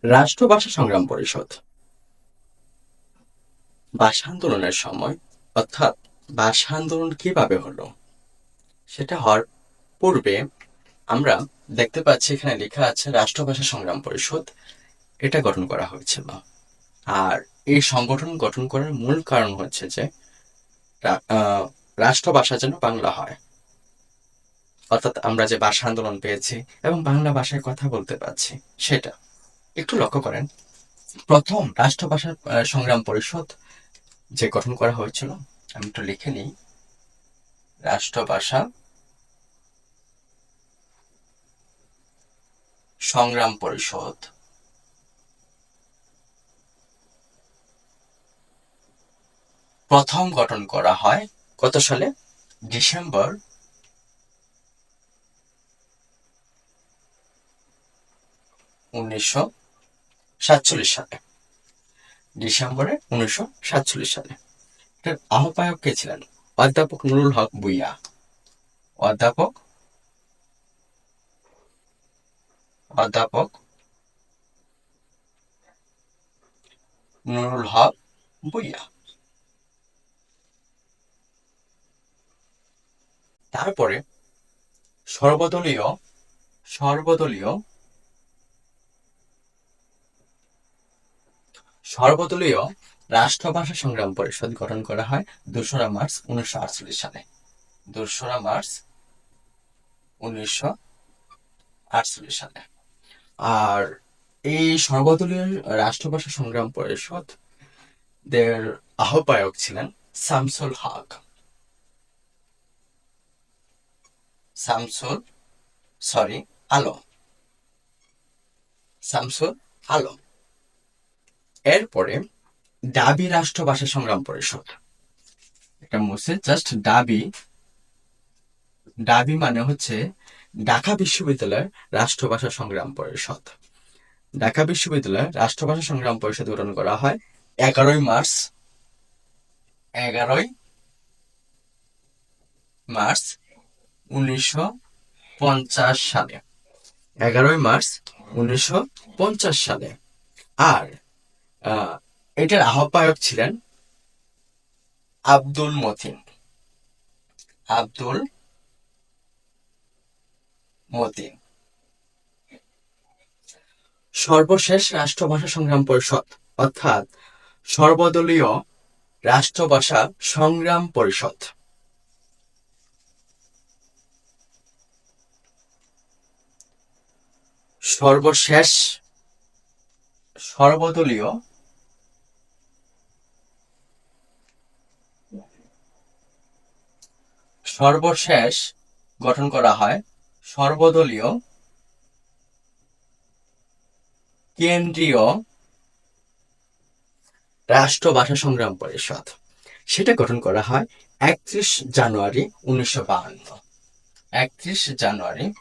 রাষ্ট্রভাষা সংগ্রাম পরিষদ ভাষা আন্দোলনের সময়, অর্থাৎ ভাষা আন্দোলন কিভাবে হলো সেটা হওয়ার পূর্বে আমরা দেখতে পাচ্ছি এখানে লেখা আছে রাষ্ট্রভাষা সংগ্রাম পরিষদ। এটা গঠন করা হয়েছিল। আর এই সংগঠন গঠন করার মূল কারণ হচ্ছে যে রা- আহ, রাষ্ট্রভাষা যেন বাংলা হয়, অর্থাৎ আমরা যে ভাষা আন্দোলন পেয়েছি এবং বাংলা ভাষায় কথা বলতে পারছি সেটা একটু লক্ষ্য করেন। প্রথম রাষ্ট্রভাষা সংগ্রাম পরিষদ যে গঠন করা হয়েছিল, আমি একটু লিখে নিই। রাষ্ট্রভাষা সংগ্রাম পরিষদ প্রথম গঠন করা হয় কত সালে? ডিসেম্বর 1947 সালে। ডিসেম্বরে 1947 সালে। এটার আহ্বায়ক কে ছিলেন? অধ্যাপক নুরুল হক ভূঁইয়া। অধ্যাপক অধ্যাপক নুরুল হক ভূঁইয়া। তারপরে সর্বদলীয় সর্বদলীয় সর্বদলীয় রাষ্ট্রভাষা সংগ্রাম পরিষদ গঠন করা হয় 2রা মার্চ 1948 সালে। 2রা মার্চ 1948 সালে। আর এই সর্বদলীয় রাষ্ট্রভাষা সংগ্রাম পরিষদ দের আহ্বায়ক ছিলেন শামসুল হক। শামসুল সরি আলম শামসুল আলম। এরপরে ডাবি রাষ্ট্রভাষা সংগ্রাম পরিষদ। এটা মুছে জাস্ট ডাবি। ডাবি মানে হচ্ছে ঢাকা বিশ্ববিদ্যালয়ের রাষ্ট্রভাষা সংগ্রাম পরিষদ। ঢাকা বিশ্ববিদ্যালয়ের রাষ্ট্রভাষা সংগ্রাম পরিষদ গঠন করা হয় 11ই মার্চ 11ই মার্চ 1950 সালে। 11ই মার্চ 1950 সালে। আর আহ, এটার আহ্বায়ক ছিলেন আব্দুল মতিন। আব্দুল মতিন। সর্বশেষ রাষ্ট্রভাষা সংগ্রাম পরিষদ, অর্থাৎ সর্বদলীয় রাষ্ট্রভাষা সংগ্রাম পরিষদ। সর্বশেষ সর্বদলীয় সর্বশেষ গঠন করা হয় সর্বদলীয় কেন্দ্রীয় রাষ্ট্রভাষা সংগ্রাম পরিষদ। সেটা গঠন করা হয় 31 জানুয়ারি 1952। 31 জানুয়ারি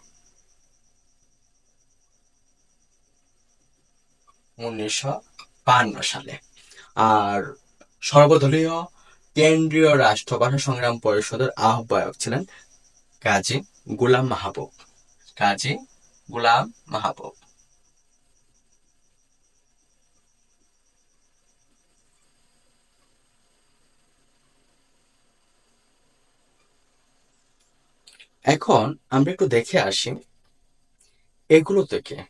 1952 সালে। আর সর্বদলীয় কেন্দ্রীয় রাষ্ট্রভাষা সংগ্রাম পরিষদের আহ্বায়ক ছিলেন কাজী গুলাম মাহবুব। কাজী গুলাম মাহবুব। এখন আমরা একটু দেখে আসি এগুলো থেকে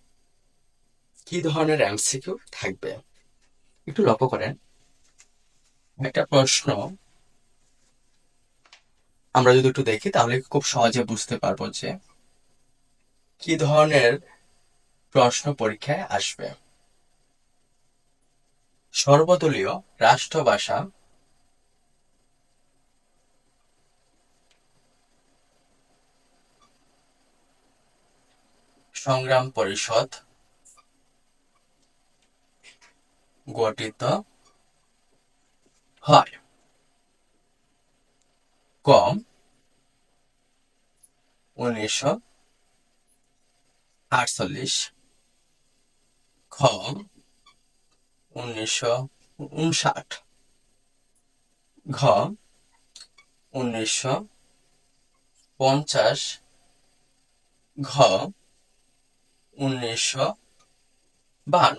কি ধরনের এমসিকিউ থাকবে। একটু লক্ষ্য করেন, একটা প্রশ্ন আমরা যদি একটু দেখি তাহলে খুব সহজে বুঝতে পারবো যে কি ধরনের প্রশ্ন পরীক্ষায় আসবে। সর্বদলীয় রাষ্ট্রভাষা সংগ্রাম পরিষদ গঠিত হয়। কম 1948। খ 1959। ঘ 1950। ঘ 52।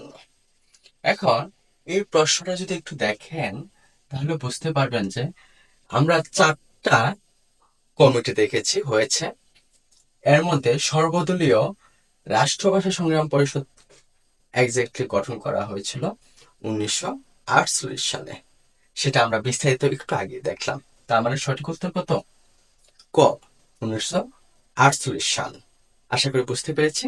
এখন এই প্রশ্নটা যদি একটু দেখেন তাহলে বুঝতে পারবেন যে আমরা 4টা কমিটি দেখেছি হয়েছে। এর মধ্যে সর্বদলীয় রাষ্ট্রভাষা সংগ্রাম পরিষদ এক্স্যাক্টলি গঠন করা হয়েছিল 1948 সালে। সেটা আমরা বিস্তারিত একটু আগে দেখলাম। তার মানে সঠিক উত্তর কত? ক, 1948 সাল। আশা করি বুঝতে পেরেছি।